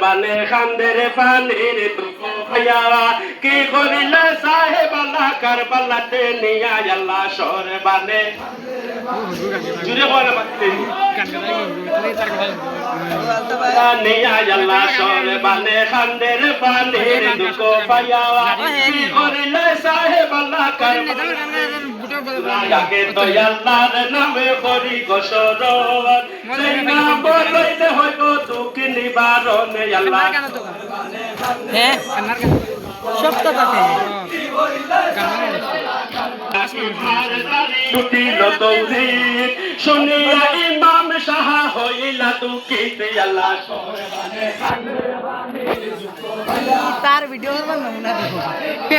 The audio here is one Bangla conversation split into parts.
বানে খান্দের পানির দুঃখ ভাইয়া কি করিলে সাহেব আল্লাহ কারবালাতে নিয়া আল্লাহ সর বানে জুড়ে বলে মারতে নিয়া আল্লাহ সর বানে খান্দের পানির দুঃখ ভাইয়া কি করিলে সাহেব আল্লাহ কারবালাতে তো আল্লাহর নামে করি গোসরণ সেই নাম বলইলে হইব দুঃখ নিবারণ আল্লাহ হ্যাঁ সত্য কথা টুটিল তৌহিদ শুনিয়া ইমাম সাহা হইলা দুঃখিত আল্লাহ তার ভিডিও নমুনা দেখো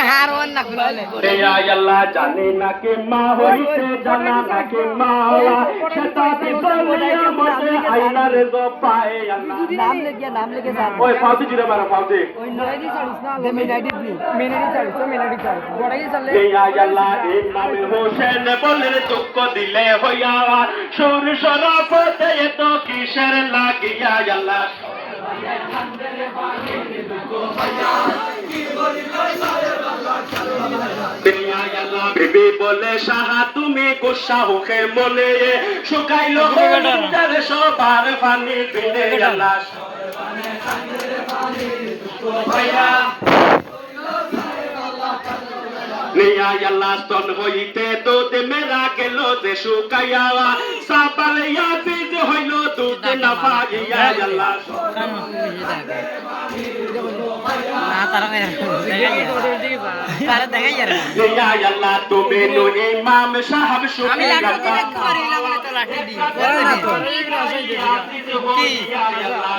হার ওয়ান না খুলে আল্লাহ জানি না কি মা হইতে জানা না কি মাওলা সেটা বিসলিয়া মতে আইনার গো পায় আল্লাহ নাম লেগে যা ওই ফাউজি জিরে মারা ফাউজি ওই নয়দি চালিস না দে মেনাইডি দি মেনাইডি চালিস বড়াই চলে আল্লাহ ইমাম হোসেন বলেন দুঃখ দিলে হইয়া সুর শরাফতে এত কিসের লাগিয়া আল্লাহ বিবি বলে সাহা তুমি গুসা হোকে মনে শুকাইলো সবার পানি দিলে আল্লাহ নিয়া আল্লাহ স্তন হইতে দুধ মেরা গেল যে শুকাইয়া সাবালিয়া বীজ হইল দুধ না পাইয়া আল্লাহ নিয়া আল্লাহ তুমি নো ইমাম সাহেব শুকাইয়া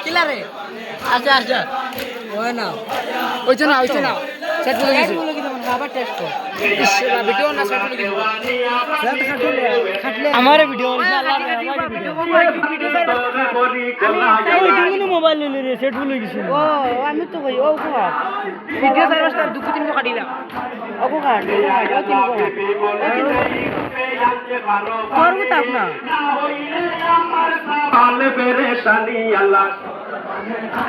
কিলারে আচ্ছা আচ্ছা ওই না ওইটা না সেট বলে গেছে বাবা টেস্ট কর ভিডিও না সেট বলে গেছে আমার ভিডিও মোবাইল নিলে রে সেট বলে গেছে ও আমি তো কই ও কোয়া ভিডিও সার্ভিসটা 2-3 টাকা দিলা ও কোয়া ও তিন কোয়া করব তাপ না আলে পেরেশানি আল্লাহ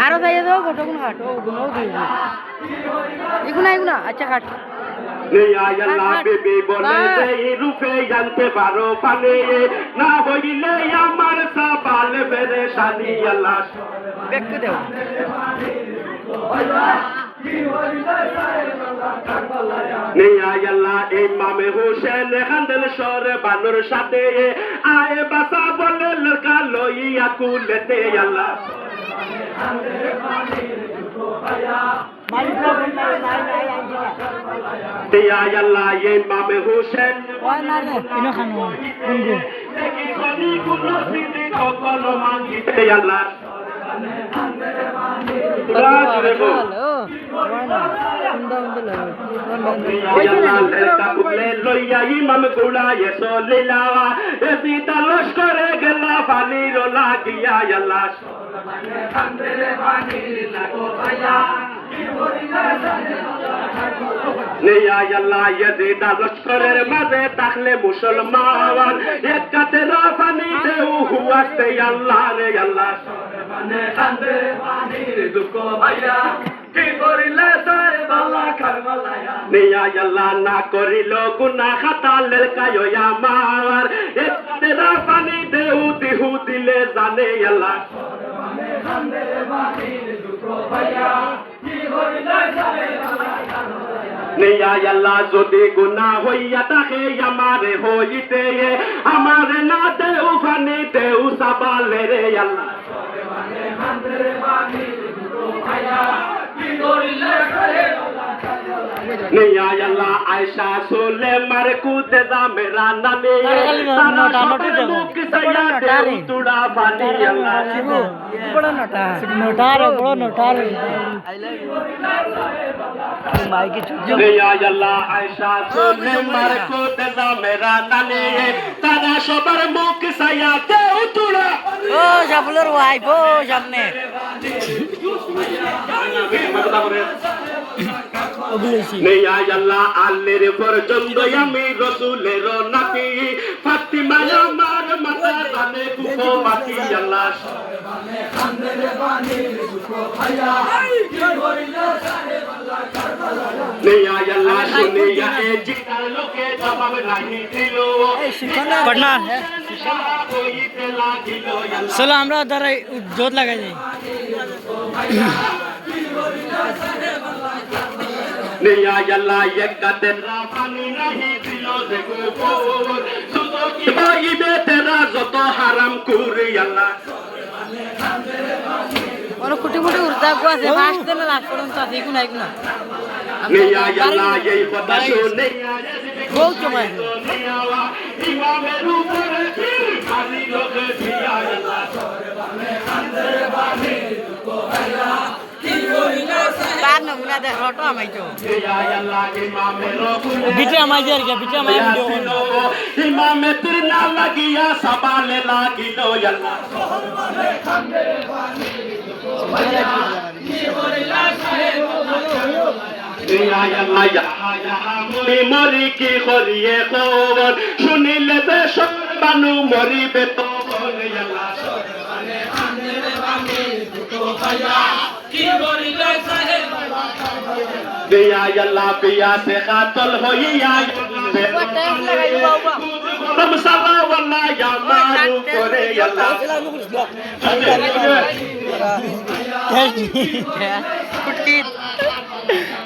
আরো যাইয়ে দাও কতক্ষণ হাট ও গুনাও দিব এগুনা আচ্ছা কাট নিয়া আল্লাহ বেবি বলে এই রূপে জানতে পারো পানে না হইলে আমার সাবাল পেরেশানি আল্লাহ ব্যাক দাও নিয়া আল্লাহ ইমাম হোসেন খান্দল সর বানর সাথে আয় বাসা বলে লড়কা লইয়া কুলেতে আল্লাহ আল্লাহ ইমাম হোসেন আল্লাহ লইয়া ইমাম গুড়ায় চলিলাওয়া এসি তালস করে গেলা পানির লাগিয়া আল্লাহ নিয়া আল্লাহ ইয়াজিদ লস্করের মাঝে থাকলে মুসলমান এক কাতে রাফানি দেউ হুয়াতে আল্লাহ রে আল্লাহ কান্দে পানির দুঃখ ভাইয়া কি করিলে সাহেব আল্লাহ কারবালায়া নিয়া আল্লাহ না করিল গুনাহ খাতা লেলকায়া মার এক কাতে রাফানি দেউ দিহু দিলে জানে আল্লাহ কান্দে পানির দুঃখ ভাইয়া কি করিলে সাহেব আল্লাহ নিয়া আল্লাহ যদি গুনাহ হইয়া থাকে আমারে হইতে আমারে না দেউ ফানি দেউ সাবালে রে আল্লাহ নিয়া আল্লাহ আয়সা সোলে মার কুতে যা মেরা নানি তারা সবের মুখ সাইয়া দেউ তুড়া ফানি আল্লাহ বড় নটার মাইকে চুপ নিয়া আল্লাহ আয়সা সোলে মার কুতে যা মেরা নানি তারা সবার মুখ সাইয়া দেউ তুড়া ও সাবলের ওয়াইফ ও সামনে নেয়া আল্লাহ আল্লের পর্যন্ত আমি রসুলের নাতি ফাতিমা আমার মাতা জানে কুফো বাকি আল্লাহ নেয়া আল্লাহ শুনিয়া এ জিকার লোকে জবাব নাই দিল पटना चलो আমরা দ্বারা জোত লাগাই যাই নেয়া আল্লাহ একতে রাফানি নাহি দিল দেখো সুতো কি হইবে তেরা যত হারাম করে আল্লাহ ওর কোটি কোটি উর্দা গো আছে ফাস্ট দেন লাস্ট পর্যন্ত আছে কোন আইকো না নেয়া আল্লাহ এই কথা শুনে গো চমাই ইমামের উপরে খালি লোকে দিয়া আল্লাহ কার নমুনা দেখ রটো আমাইতো নেয়া আল্লাহ ইমামের উপরে বিটে আমাই দের কে বিটে আমাই ভিডিও ইমামে তির না লাগিয়া সবালে লাগিল আল্লাহ মরি কি করিয়ে খবর শুনিলে যে সব মানু মরিবে তো আল্লাহ পিয়া সে কাতল হইয়া সালা ওয়াল্লাহ ইয়া মারু করে আল্লাহ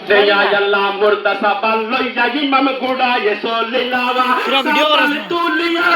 নেয়া আল্লাহ মুর্দা সাবান লইয়া ইমাম গুড়ায়ে সলিলাওয়া তুলিয়া